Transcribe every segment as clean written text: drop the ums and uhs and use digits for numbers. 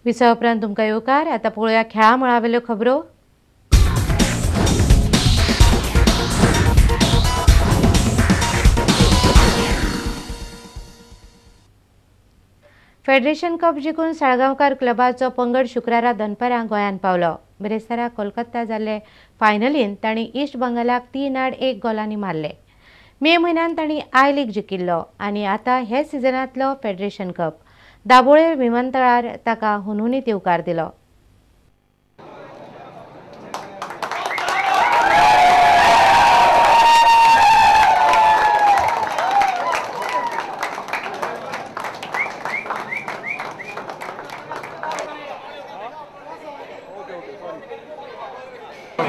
Visa उपरांत तुमकां येवकार। आता पळोवया खेळा मळावेल्यो खबरो। फेडरेशन कप जिखून साळगांवकार क्लबाचो पंगड शुक्रारा दनपारां गोंयांत पावलो। बिरेस्तारा कोलकाता जाल्ले फायनलींत तांणी ईस्ट बंगालाक 3-1 गोलांनी मारले। मे म्हयन्यांत तांणी आय लीग जिखिल्लो आनी आतां हे सिजनांतलो फेडरेशन कप। दाबोळे विमानतळार ताका हुनहुनीत येवकार दिलो।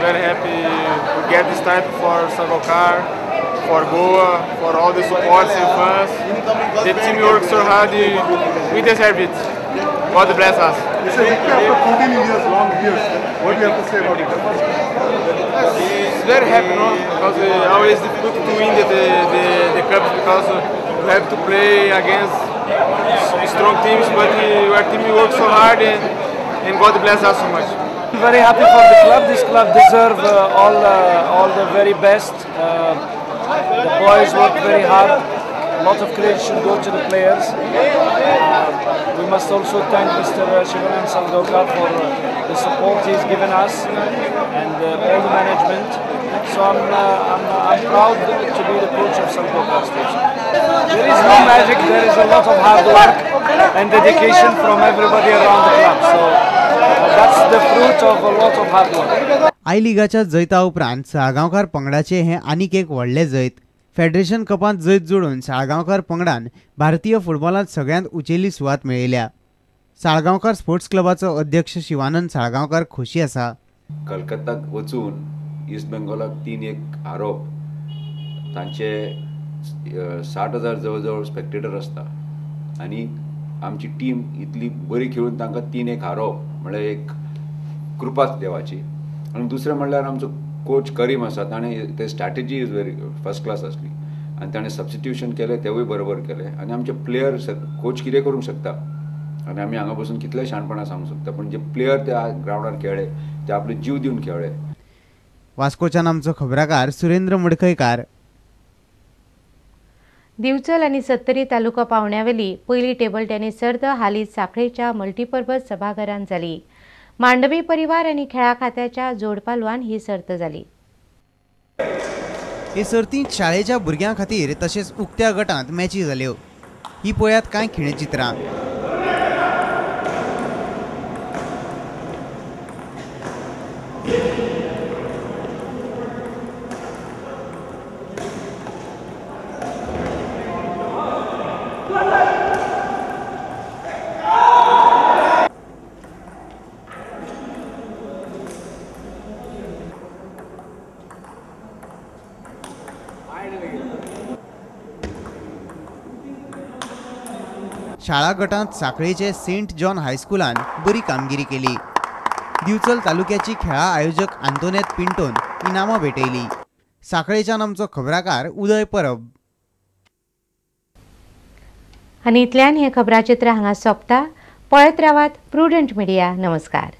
Very happy to get this title for Sargokar, for Goa, for all the supports and fans. The team works so hard, we deserve it. God bless us. It's a victory after 14 years, long years. What do you have to say about it? It's very happy, no? Because always difficult to win the cup because you have to play against strong teams, but our team works so hard and God bless us so much. I'm very happy for the club. This club deserves all the very best. The boys work very hard. A lot of credit should go to the players. We must also thank Mr. Shivanan Salgaonkar for the support he's given us and all the management. So I'm proud to be the coach of Salgaonkar Station. There is no magic. There is a lot of hard work and dedication from everybody around the club. So that's the fruit of a lot of hard work. आय लीगाच्या जैता उपरांत साळगांवकार पंगडाचे हे आनीक एक व्हडले Jait. Federation कपांत Jait जोडून साळगांवकार पंगडान भारतीय फुटबॉलांत सगळ्यांत उंचेली सुवात मेळयल्या। साळगांवकार स्पोर्ट्स क्लबाचो अध्यक्ष शिवानंद साळगांवकार खोशी आसा। कलकत्ताक वचून ईस्ट बेंगॉलाक 3-1 हारोप तांचे 60,000 जवळ स्पेक्टेटर आसता आनी आमची टीम इतली बरी खेळून तांकां 3-1 हारोप म्हणजे एक कृपाच देवाची। आनी दुसरें म्हणल्यार आमचो कोच करीम आसा, ताणें ते strategy is very first class आसली आनी ताणें सबस्टिट्यूशन केलें तेवूय बरोबर केलें आनी आमचे प्लेयर कोच कितें करूंक शकता आनी आमी हांगा बसून कितलेय शाणपणां सांगूंक शकता, पण जे प्लेयर त्या ग्रावंडार खेळ्ळे ते आपले जीव दिवन खेळ्ळे। वास्कोच्यान आमचो खबराकार सुरेंद्र मडकयकार। दिवचल आनी सत्तरी तालुको पावण्यावेली पयली टेबल टेनीस सर्त हालींच सांखळेच्या मल्टीपर्पज सभाघरांत जाली। मांडवी परिवार आनी खेळा खात्याच्या जोडपालवान ही सर्त जाली। हे सर्तींत शाळेच्या भुरग्यां खातीर तशेंच उक्त्या गटांत मॅची जाल्यो। ही पळयात कांय खिणचित्रां। शाळा गटांत सांखळेचे सेंट जॉन हायस्कुलान बरी कामगिरी केली। दिवचल तालुक्याची खेळा आयोजक आंतोनेत पिंटोन इनामां भेटयली। सांखळेच्यान आमचो खबराकार उदय परब। आनी इतल्यान हे खबराचित्र हांगा सोंपता। पळयत रावात प्रुडंट मिडिया। नमस्कार।